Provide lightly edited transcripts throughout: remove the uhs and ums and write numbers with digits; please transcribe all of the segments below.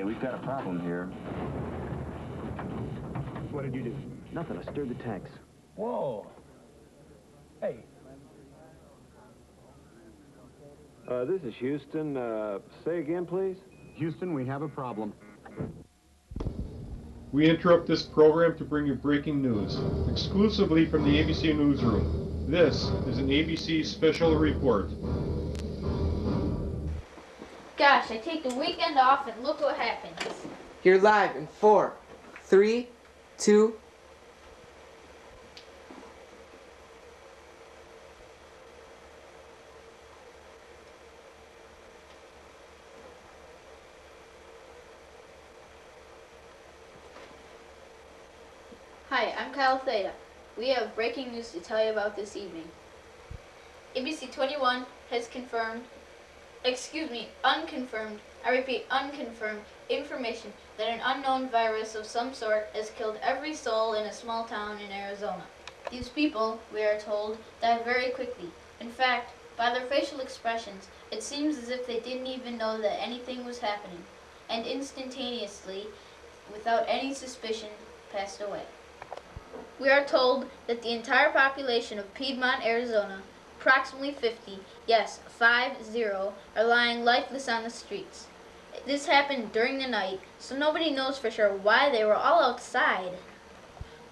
we've got a problem here. What did you do? Nothing, I stirred the tanks. Whoa. Hey. This is Houston. Say again, please? Houston, we have a problem. We interrupt this program to bring you breaking news, exclusively from the ABC Newsroom. This is an ABC Special Report. Gosh, I take the weekend off and look what happens. You're live in 4, 3, 2... Hi, I'm Kyle Theta. We have breaking news to tell you about this evening. ABC 21 has unconfirmed, I repeat, unconfirmed information that an unknown virus of some sort has killed every soul in a small town in Arizona. These people, we are told, died very quickly. In fact, by their facial expressions, it seems as if they didn't even know that anything was happening, and instantaneously, without any suspicion, passed away. We are told that the entire population of Piedmont, Arizona, approximately 50, yes, 50, are lying lifeless on the streets. This happened during the night, so nobody knows for sure why they were all outside.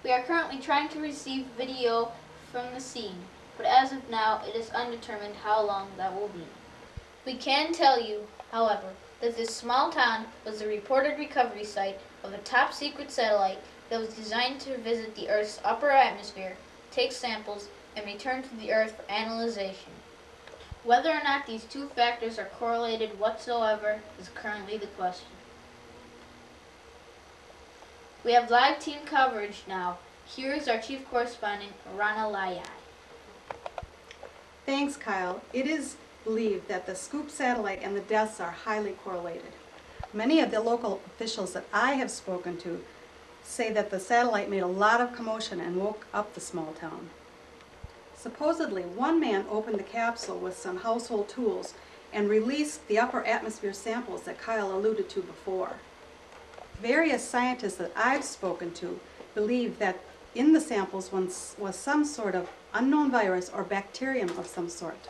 We are currently trying to receive video from the scene, but as of now, it is undetermined how long that will be. We can tell you, however, that this small town was the reported recovery site of a top-secret satellite that was designed to visit the Earth's upper atmosphere, take samples, and return to the Earth for analyzation. Whether or not these two factors are correlated whatsoever is currently the question. We have live team coverage now. Here is our chief correspondent, Rana Layai. Thanks, Kyle. It is believed that the Scoop satellite and the deaths are highly correlated. Many of the local officials that I have spoken to say that the satellite made a lot of commotion and woke up the small town. Supposedly, one man opened the capsule with some household tools and released the upper atmosphere samples that Kyle alluded to before. Various scientists that I've spoken to believe that in the samples was some sort of unknown virus or bacterium of some sort.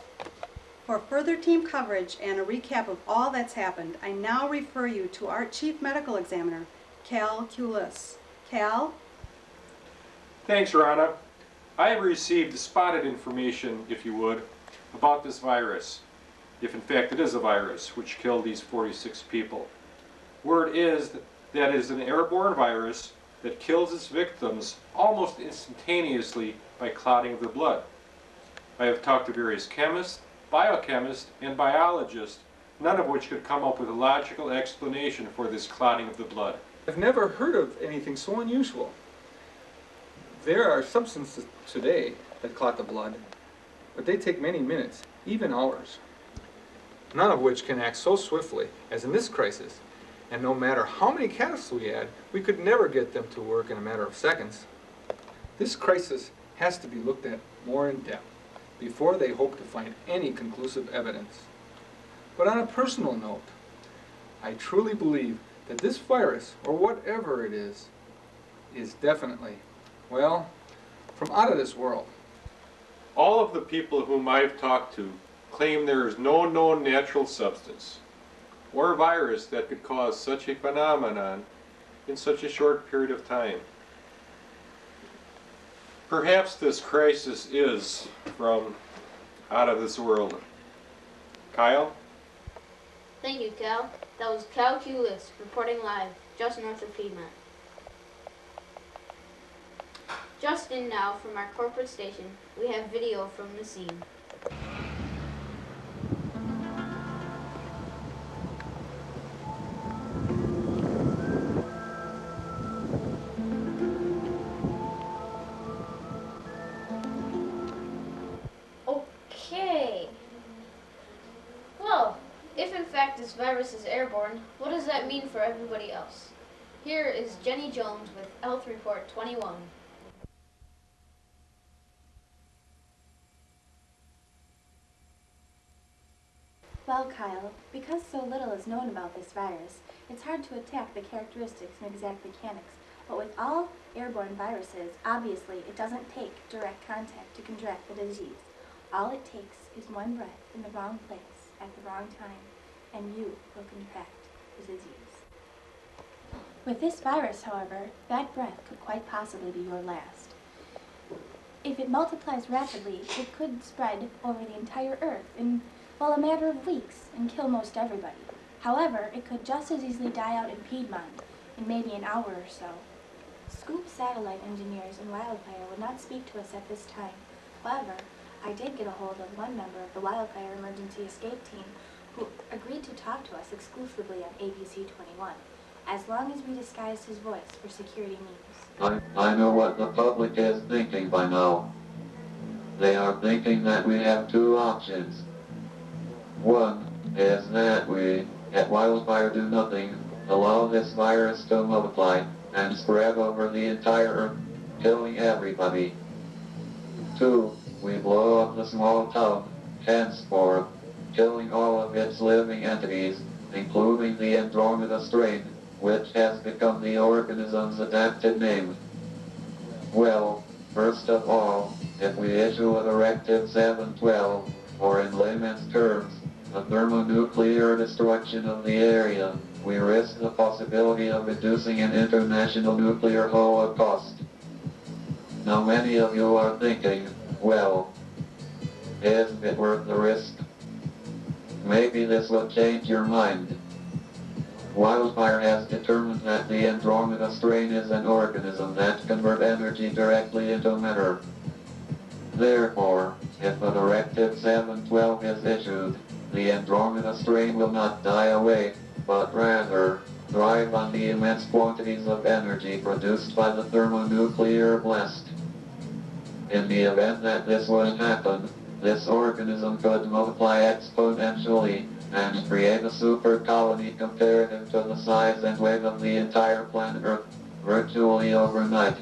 For further team coverage and a recap of all that's happened, I now refer you to our Chief Medical Examiner, Cal Kulis. Cal? Thanks, Rana. I have received spotted information, if you would, about this virus, if in fact it is a virus which killed these 46 people. Word is that it is an airborne virus that kills its victims almost instantaneously by clotting of the blood. I have talked to various chemists, biochemists, and biologists, none of which could come up with a logical explanation for this clotting of the blood. I've never heard of anything so unusual. There are substances today that clot the blood, but they take many minutes, even hours. None of which can act so swiftly as in this crisis, and no matter how many catalysts we add, we could never get them to work in a matter of seconds. This crisis has to be looked at more in depth before they hope to find any conclusive evidence. But on a personal note, I truly believe that this virus, or whatever it is definitely, well, from out of this world. All of the people whom I've talked to claim there is no known natural substance or virus that could cause such a phenomenon in such a short period of time. Perhaps this crisis is from out of this world. Kyle? Thank you, Cal. That was Cal Kulis reporting live, just north of Piedmont. Just in now from our corporate station, we have video from the scene. Okay. Well, if in fact this virus is airborne, what does that mean for everybody else? Here is Jenny Jones with Health Report 21. Well, Kyle, because so little is known about this virus, it's hard to attack the characteristics and exact mechanics. But with all airborne viruses, obviously it doesn't take direct contact to contract the disease. All it takes is one breath in the wrong place at the wrong time, and you will contract the disease. With this virus, however, that breath could quite possibly be your last. If it multiplies rapidly, it could spread over the entire Earth in, well, a matter of weeks and kill most everybody. However, it could just as easily die out in Piedmont in maybe an hour or so. Scoop satellite engineers in Wildfire would not speak to us at this time. However, I did get a hold of one member of the Wildfire Emergency Escape Team who agreed to talk to us exclusively on ABC 21, as long as we disguised his voice for security needs. I know what the public is thinking by now. They are thinking that we have two options. One is that we, at Wildfire, do nothing, allow this virus to multiply and spread over the entire Earth, killing everybody. Two, we blow up the small town, henceforth, killing all of its living entities, including the Andromeda strain, which has become the organism's adapted name. Well, first of all, if we issue a Directive 712, or in layman's terms, a thermonuclear destruction of the area, we risk the possibility of inducing an international nuclear holocaust. Now many of you are thinking, well, isn't it worth the risk? Maybe this will change your mind. Wildfire has determined that the Andromeda strain is an organism that converts energy directly into matter. Therefore, if a Directive 712 is issued, the Andromeda strain will not die away, but rather thrive on the immense quantities of energy produced by the thermonuclear blast. In the event that this would happen, this organism could multiply exponentially and create a super colony comparative to the size and weight of the entire planet Earth, virtually overnight.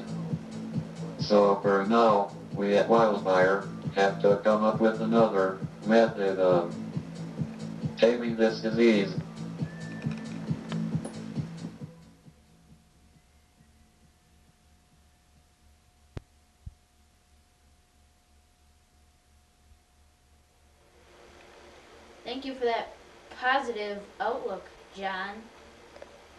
So for now, we at Wildfire have to come up with another method of taming this disease. Thank you for that positive outlook, John.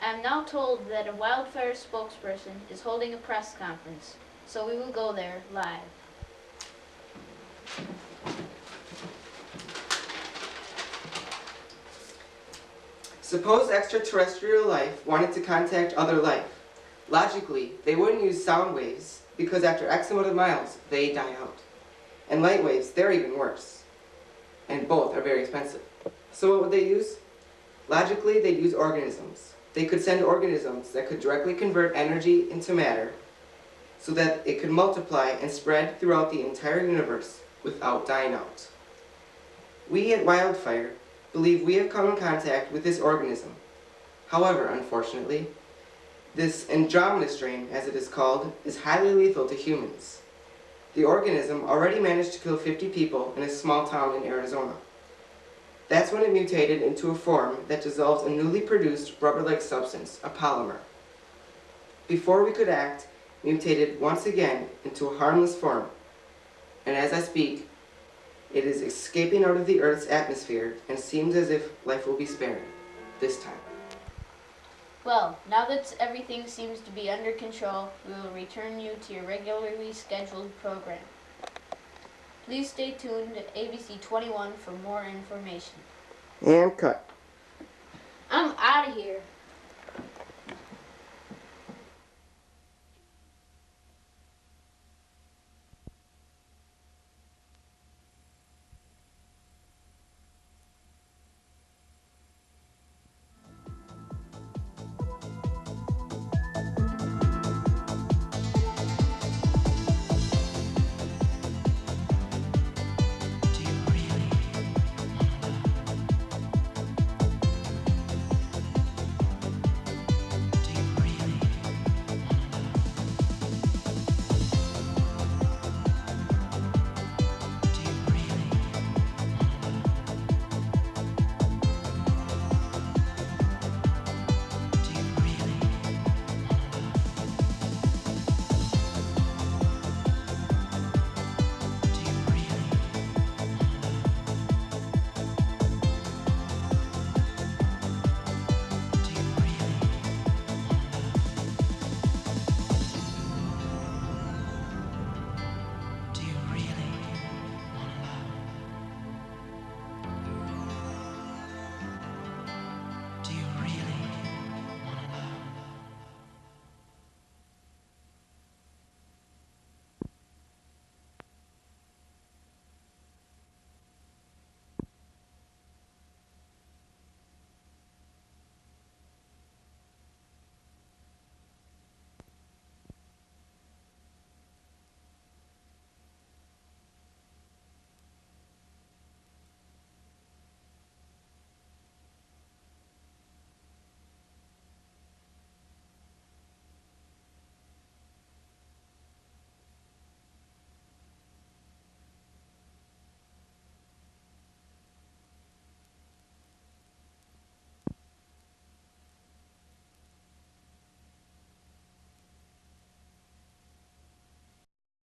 I'm now told that a Wildfire spokesperson is holding a press conference, so we will go there live. Suppose extraterrestrial life wanted to contact other life. Logically, they wouldn't use sound waves because after X amount of miles, they die out. And light waves, they're even worse. And both are very expensive. So what would they use? Logically, they'd use organisms. They could send organisms that could directly convert energy into matter so that it could multiply and spread throughout the entire universe without dying out. We at Wildfire believe we have come in contact with this organism. However, unfortunately, this Andromeda strain, as it is called, is highly lethal to humans. The organism already managed to kill 50 people in a small town in Arizona. That's when it mutated into a form that dissolves a newly produced rubber-like substance, a polymer. Before we could act, mutated once again into a harmless form, and as I speak, it is escaping out of the Earth's atmosphere and seems as if life will be spared, this time. Well, now that everything seems to be under control, we will return you to your regularly scheduled program. Please stay tuned to ABC 21 for more information. And cut. I'm out of here.